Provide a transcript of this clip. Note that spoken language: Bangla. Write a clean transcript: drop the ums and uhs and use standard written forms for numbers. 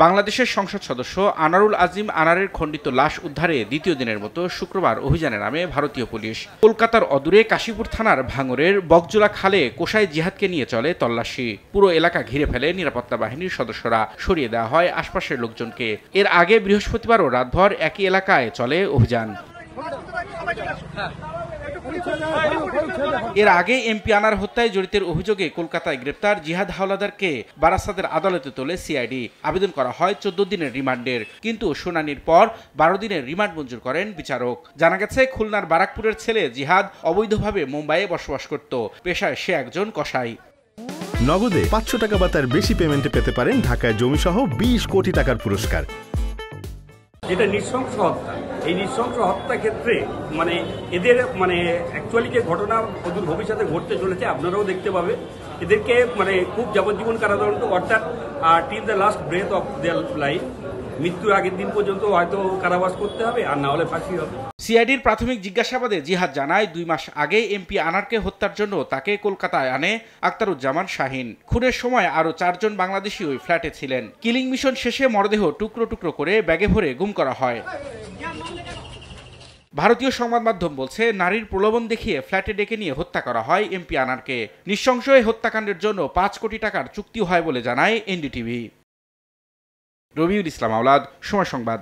বাংলাদেশের সংসদ সদস্য আনারুল আজিম আনারের খণ্ডিত লাশ উদ্ধারে দ্বিতীয় দিনের মতো শুক্রবার অভিযানে নামে ভারতীয় পুলিশ। কলকাতার অদূরে কাশীপুর থানার ভাঙড়ের বকজোলা খালে কোষাই জিহাদকে নিয়ে চলে তল্লাশি। পুরো এলাকা ঘিরে ফেলে নিরাপত্তা বাহিনীর সদস্যরা, সরিয়ে দেওয়া হয় আশপাশের লোকজনকে। এর আগে বৃহস্পতিবারও রাতভর একই এলাকায় চলে অভিযান। এর আগে এমপি আনার হত্যায় জড়িতের অভিযোগে কলকাতায় গ্রেপ্তার জিহাদ হাওলাদারকে বারাসাতের আদালতে তোলে সিআইডি। আবেদন করা হয় 14 দিনের রিমান্ডের, কিন্তু শুনানির পর 12 দিনের রিমান্ড মঞ্জুর করেন বিচারক। জানা গেছে, খুলনার বারাকপুরের ছেলে জিহাদ অবৈধভাবে মুম্বাইয়ে বসবাস করত। পেশায় সে একজন কসাই। নগদে 500 টাকা বা তার বেশি পেমেন্টে পেতে পারেন ঢাকায় জমিসহ 20 কোটি টাকার পুরস্কার। যেটা নৃশংস হত্যা, এই নৃশংস হত্যা ক্ষেত্রে এদের অ্যাকচুয়ালি যে ঘটনা অদূর ভবিষ্যতে ঘটতে চলেছে আপনারাও দেখতে পাবে। এদেরকে খুব যাবজ্জীবন কারাদণ্ড, অর্থাৎ till the last breadth of their life, মৃত্যুর আগের দিন পর্যন্ত হয়তো কারাবাস করতে হবে, আর না হলে ফাঁসি হবে। সিআইডির প্রাথমিক জিজ্ঞাসাবাদে জিহাদ জানায় 2 মাস আগে এমপি আনারকে হত্যার জন্য তাকে কলকাতায় আনে আক্তারুজ্জামান শাহিন। খুনের সময় আরও 4 জন বাংলাদেশি ওই ফ্ল্যাটে ছিলেন। কিলিং মিশন শেষে মরদেহ টুকরো টুকরো করে ব্যাগে ভরে গুম করা হয়। ভারতীয় সংবাদ মাধ্যম বলছে, নারীর প্রলোভন দেখিয়ে ফ্ল্যাটে ডেকে নিয়ে হত্যা করা হয় এমপি আনারকে। নৃশংস এই হত্যাকাণ্ডের জন্য 5 কোটি টাকার চুক্তি হয় বলে জানায় এনডিটিভি। রবিউল ইসলাম আওলাদ, সময় সংবাদ।